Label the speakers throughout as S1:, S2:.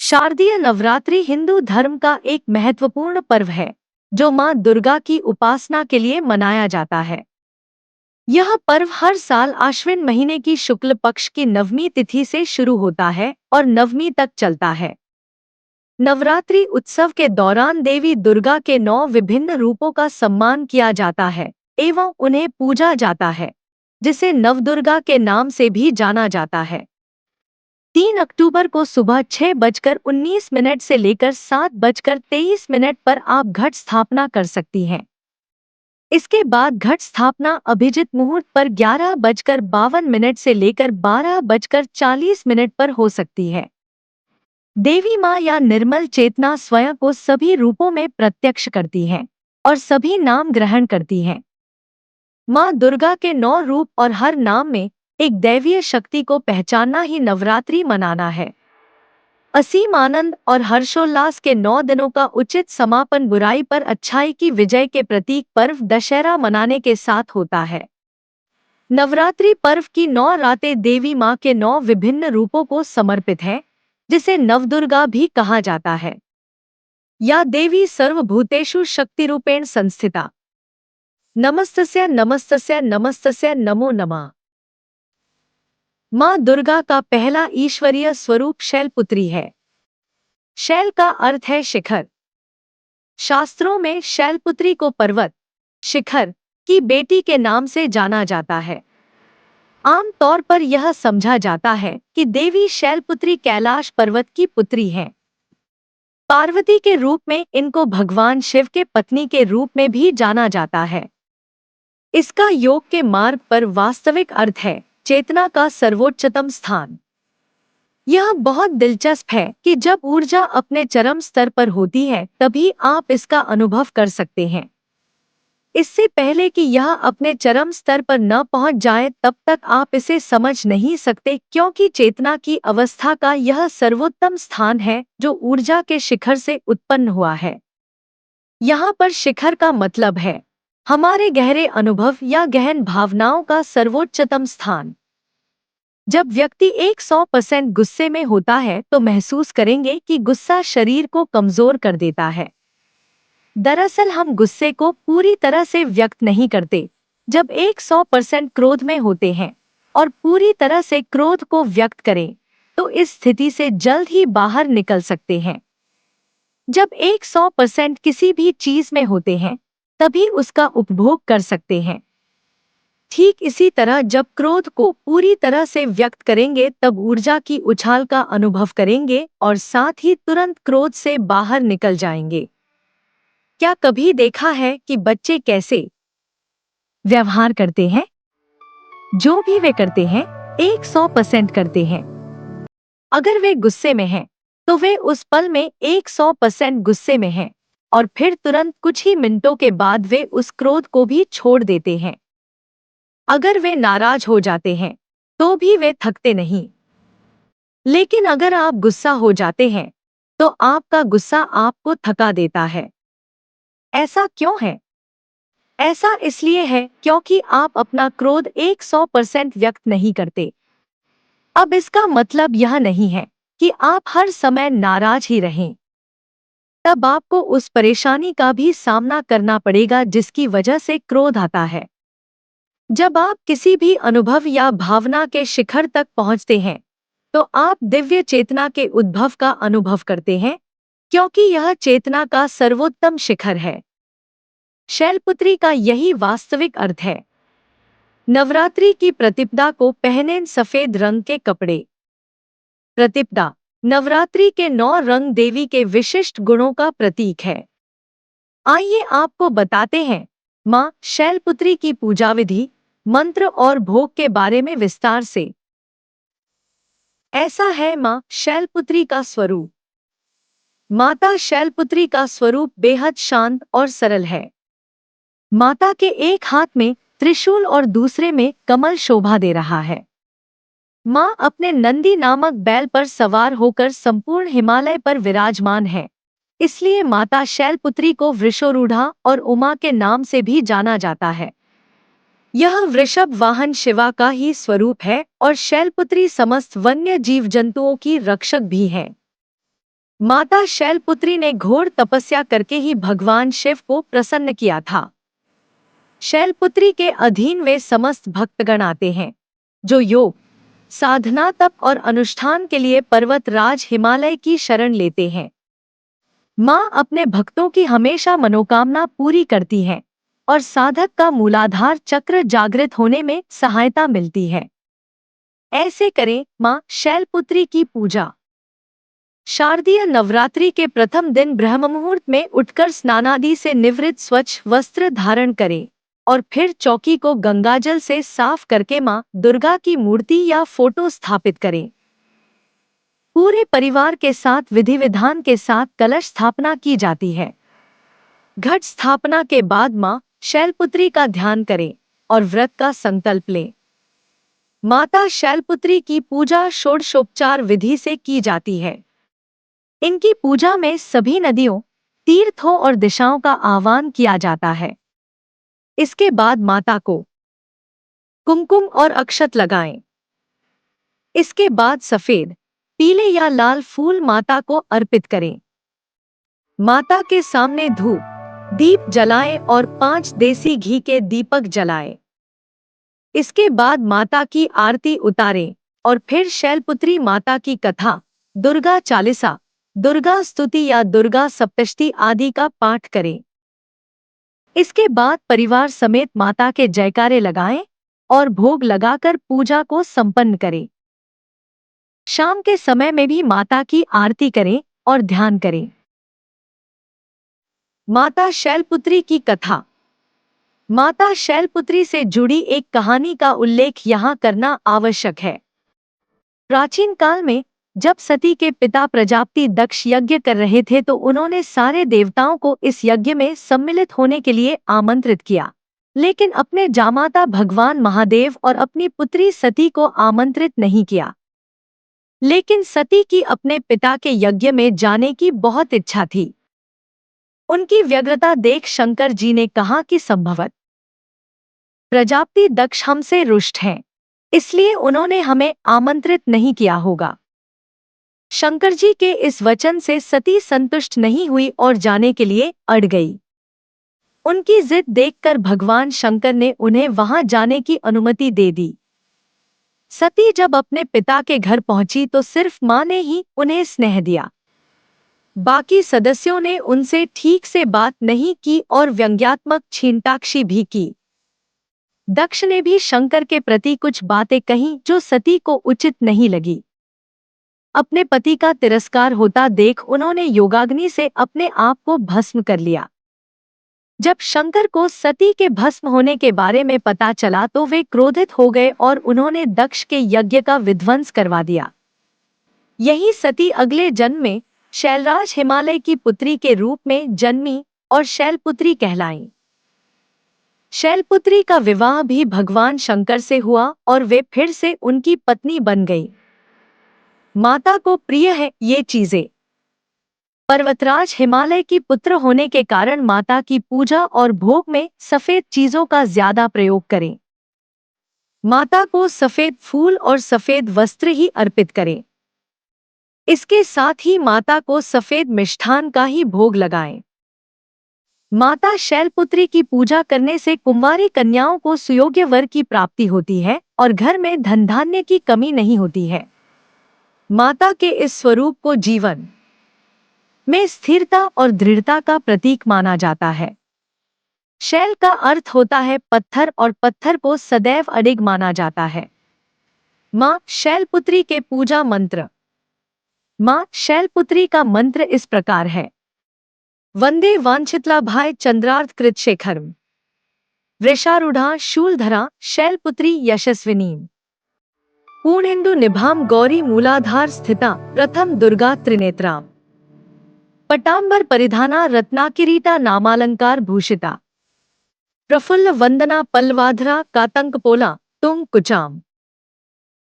S1: शारदीय नवरात्रि हिंदू धर्म का एक महत्वपूर्ण पर्व है जो मां दुर्गा की उपासना के लिए मनाया जाता है। यह पर्व हर साल आश्विन महीने की शुक्ल पक्ष की नवमी तिथि से शुरू होता है और नवमी तक चलता है। नवरात्रि उत्सव के दौरान देवी दुर्गा के 9 विभिन्न रूपों का सम्मान किया जाता है एवं उन्हें पूजा जाता है, जिसे नवदुर्गा के नाम से भी जाना जाता है। 3 अक्टूबर को सुबह 6:19 से लेकर 7:23 पर आप घट स्थापना कर सकती हैं। इसके बाद घट स्थापना अभिजित मुहूर्त पर 11:52 से लेकर 12:40 पर हो सकती है। देवी माँ या निर्मल चेतना स्वयं को सभी रूपों में प्रत्यक्ष करती हैं और सभी नाम ग्रहण करती हैं। माँ दुर्गा के 9 रूप और हर नाम में एक दैवीय शक्ति को पहचानना ही नवरात्रि मनाना है। असीम आनंद और हर्षोल्लास के 9 दिनों का उचित समापन बुराई पर अच्छाई की विजय के प्रतीक पर्व दशहरा मनाने के साथ होता है। नवरात्रि पर्व की 9 रातें देवी माँ के 9 विभिन्न रूपों को समर्पित है, जिसे नवदुर्गा भी कहा जाता है। या देवी सर्वभूतेषु शक्तिरूपेण संस्थिता। नमस्तस्यै नमस्तस्यै नमस्तस्यै नमो नमः। माँ दुर्गा का पहला ईश्वरीय स्वरूप शैलपुत्री है। शैल का अर्थ है शिखर। शास्त्रों में शैलपुत्री को पर्वत, शिखर की बेटी के नाम से जाना जाता है। आम तौर पर यह समझा जाता है कि देवी शैलपुत्री कैलाश पर्वत की पुत्री हैं। पार्वती के रूप में इनको भगवान शिव के पत्नी के रूप में भी जाना जाता है। इसका योग के मार्ग पर वास्तविक अर्थ है चेतना का सर्वोच्चतम स्थान। यह बहुत दिलचस्प है कि जब ऊर्जा अपने चरम स्तर पर होती है तभी आप इसका अनुभव कर सकते हैं। इससे पहले कि यह अपने चरम स्तर पर न पहुंच जाए तब तक आप इसे समझ नहीं सकते, क्योंकि चेतना की अवस्था का यह सर्वोत्तम स्थान है जो ऊर्जा के शिखर से उत्पन्न हुआ है। यहाँ पर शिखर का मतलब है हमारे गहरे अनुभव या गहन भावनाओं का सर्वोच्चतम स्थान। जब व्यक्ति 100% गुस्से में होता है तो महसूस करेंगे कि गुस्सा शरीर को कमजोर कर देता है। दरअसल हम गुस्से को पूरी तरह से व्यक्त नहीं करते। जब 100% क्रोध में होते हैं और पूरी तरह से क्रोध को व्यक्त करें तो इस स्थिति से जल्द ही बाहर निकल सकते हैं। जब 100% किसी भी चीज में होते हैं तभी उसका उपभोग कर सकते हैं। ठीक इसी तरह जब क्रोध को पूरी तरह से व्यक्त करेंगे तब ऊर्जा की उछाल का अनुभव करेंगे और साथ ही तुरंत क्रोध से बाहर निकल जाएंगे। क्या कभी देखा है कि बच्चे कैसे व्यवहार करते हैं? जो भी वे करते हैं 100% करते हैं। अगर वे गुस्से में हैं तो वे उस पल में 100% गुस्से में हैं और फिर तुरंत कुछ ही मिनटों के बाद वे उस क्रोध को भी छोड़ देते हैं। अगर वे नाराज हो जाते हैं तो भी वे थकते नहीं। लेकिन अगर आप गुस्सा हो जाते हैं तो आपका गुस्सा आपको थका देता है। ऐसा क्यों है? ऐसा इसलिए है क्योंकि आप अपना क्रोध 100% व्यक्त नहीं करते। अब इसका मतलब यह नहीं है कि आप हर समय नाराज ही रहें। तब आपको उस परेशानी का भी सामना करना पड़ेगा जिसकी वजह से क्रोध आता है। जब आप किसी भी अनुभव या भावना के शिखर तक पहुंचते हैं तो आप दिव्य चेतना के उद्भव का अनुभव करते हैं, क्योंकि यह चेतना का सर्वोत्तम शिखर है। शैलपुत्री का यही वास्तविक अर्थ है। नवरात्रि की प्रतिपदा को पहनें सफेद रंग के कपड़े। प्रतिपदा नवरात्रि के 9 रंग देवी के विशिष्ट गुणों का प्रतीक है। आइए आपको बताते हैं माँ शैलपुत्री की पूजा विधि, मंत्र और भोग के बारे में विस्तार से। ऐसा है माँ शैलपुत्री का स्वरूप। माता शैलपुत्री का स्वरूप बेहद शांत और सरल है। माता के एक हाथ में त्रिशूल और दूसरे में कमल शोभा दे रहा है। माँ अपने नंदी नामक बैल पर सवार होकर संपूर्ण हिमालय पर विराजमान है। इसलिए माता शैलपुत्री को वृषोरूढ़ा और उमा के नाम से भी जाना जाता है। यह वृषभ वाहन शिवा का ही स्वरूप है और शैलपुत्री समस्त वन्य जीव जंतुओं की रक्षक भी है। माता शैलपुत्री ने घोर तपस्या करके ही भगवान शिव को प्रसन्न किया था। शैलपुत्री के अधीन वे समस्त भक्तगण आते हैं, जो योग, साधना, तप और अनुष्ठान के लिए पर्वत राज हिमालय की शरण लेते हैं। माँ अपने भक्तों की हमेशा मनोकामना पूरी करती हैं और साधक का मूलाधार चक्र जागृत होने में सहायता मिलती है। ऐसे करें माँ शैलपुत्री की पूजा। शारदीय नवरात्रि के प्रथम दिन ब्रह्म मुहूर्त में उठकर स्नानादि से निवृत्त स्वच्छ वस्त्र धारण करें और फिर चौकी को गंगाजल से साफ करके माँ दुर्गा की मूर्ति या फोटो स्थापित करें। पूरे परिवार के साथ विधि विधान के साथ कलश स्थापना की जाती है। घट स्थापना के बाद माँ शैलपुत्री का ध्यान करें और व्रत का संकल्प लें। माता शैलपुत्री की पूजा षोडशोपचार विधि से की जाती है। इनकी पूजा में सभी नदियों, तीर्थों और दिशाओं का आह्वान किया जाता है। इसके बाद माता को कुमकुम और अक्षत लगाएं। इसके बाद सफेद, पीले या लाल फूल माता को अर्पित करें। माता के सामने धूप, दीप जलाएं और 5 देसी घी के दीपक जलाएं। इसके बाद माता की आरती उतारें और फिर शैलपुत्री माता की कथा, दुर्गा चालीसा, दुर्गा स्तुति या दुर्गा सप्तशती आदि का पाठ करें। इसके बाद परिवार समेत माता के जयकारे लगाएं और भोग लगाकर पूजा को संपन्न करें। शाम के समय में भी माता की आरती करें और ध्यान करें। माता शैलपुत्री की कथा। माता शैलपुत्री से जुड़ी एक कहानी का उल्लेख यहाँ करना आवश्यक है। प्राचीन काल में जब सती के पिता प्रजापति दक्ष यज्ञ कर रहे थे तो उन्होंने सारे देवताओं को इस यज्ञ में सम्मिलित होने के लिए आमंत्रित किया, लेकिन अपने जामाता भगवान महादेव और अपनी पुत्री सती को आमंत्रित नहीं किया। लेकिन सती की अपने पिता के यज्ञ में जाने की बहुत इच्छा थी। उनकी व्यग्रता देख शंकर जी ने कहा कि संभवत प्रजापति दक्ष हमसे रुष्ट हैं, इसलिए उन्होंने हमें आमंत्रित नहीं किया होगा। शंकर जी के इस वचन से सती संतुष्ट नहीं हुई और जाने के लिए अड़ गई। उनकी जिद देखकर भगवान शंकर ने उन्हें वहां जाने की अनुमति दे दी। सती जब अपने पिता के घर पहुंची तो सिर्फ मां ने ही उन्हें स्नेह दिया। बाकी सदस्यों ने उनसे ठीक से बात नहीं की और व्यंग्यात्मक छींटाक्षी भी की। दक्ष ने भी शंकर के प्रति कुछ बातें कहीं जो सती को उचित नहीं लगी। अपने पति का तिरस्कार होता देख उन्होंने योगाग्नि से अपने आप को भस्म कर लिया। जब शंकर को सती के भस्म होने के बारे में पता चला तो वे क्रोधित हो गए और उन्होंने दक्ष के यज्ञ का विध्वंस करवा दिया। यही सती अगले जन्म में शैलराज हिमालय की पुत्री के रूप में जन्मी और शैलपुत्री कहलाईं। शैलपुत्री का विवाह भी भगवान शंकर से हुआ और वे फिर से उनकी पत्नी बन गई। माता को प्रिय है ये चीजें। पर्वतराज हिमालय की पुत्र होने के कारण माता की पूजा और भोग में सफेद चीजों का ज्यादा प्रयोग करें। माता को सफेद फूल और सफेद वस्त्र ही अर्पित करें। इसके साथ ही माता को सफेद मिष्ठान का ही भोग लगाएं। माता शैलपुत्री की पूजा करने से कुंवारी कन्याओं को सुयोग्य वर की प्राप्ति होती है और घर में धन धान्य की कमी नहीं होती है। माता के इस स्वरूप को जीवन में स्थिरता और दृढ़ता का प्रतीक माना जाता है। शैल का अर्थ होता है पत्थर और पत्थर को सदैव अडिग माना जाता है। मां शैलपुत्री के पूजा मंत्र। मां शैलपुत्री का मंत्र इस प्रकार है। वंदे वांछितलाभाय चंद्रार्थ कृत शेखरम वृषारूढ़ा शूलधरा शैलपुत्री यशस्विनीम पूर्णेन्दु निभाम गौरी मूलाधार स्थिता प्रथम दुर्गा त्रिनेत्राम पटांबर परिधाना रत्नाकिरीटा नामालंकार भूषिता प्रफुल्ल वंदना पल्लवाधरा कातंकपोला तुंग कुचाम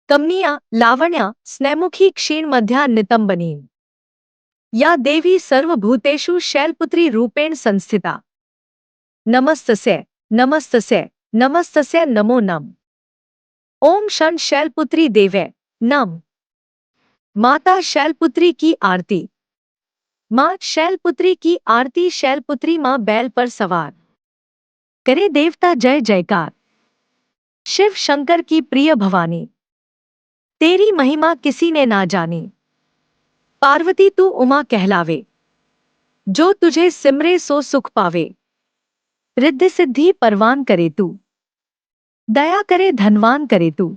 S1: कमनीया लावण्या स्नेमुखी क्षीण मध्या नितंबनीम या देवी सर्वभूतेषु शैलपुत्री रूपेण संस्थिता नमस्तस्यै नमस्तस्यै नमस्तस्यै नमो नम। ओम षण शैलपुत्री देवै नम। माता शैलपुत्री की आरती। माँ शैलपुत्री की आरती। शैलपुत्री माँ बैल पर सवार, करे देवता जय जयकार। शिव शंकर की प्रिय भवानी, तेरी महिमा किसी ने ना जानी। पार्वती तू उमा कहलावे, जो तुझे सिमरे सो सुख पावे। रिद्धि सिद्धि परवान करे तू, दया करे धनवान करे तू।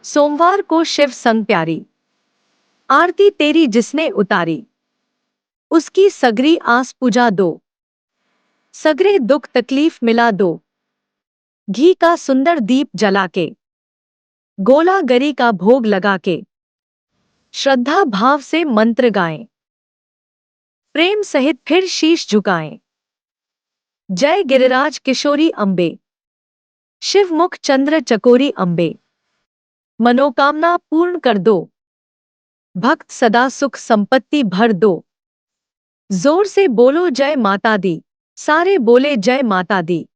S1: सोमवार को शिव संग प्यारी, आरती तेरी जिसने उतारी। उसकी सगरी आस पुजा दो, सगरे दुख तकलीफ मिला दो। घी का सुंदर दीप जला के, गोला गरी का भोग लगा के। श्रद्धा भाव से मंत्र गाएं, प्रेम सहित फिर शीश झुकाएं। जय गिरिराज किशोरी अम्बे, शिव मुख चंद्र चकोरी अम्बे। मनोकामना पूर्ण कर दो, भक्त सदा सुख संपत्ति भर दो। जोर से बोलो जय माता दी, सारे बोले जय माता दी।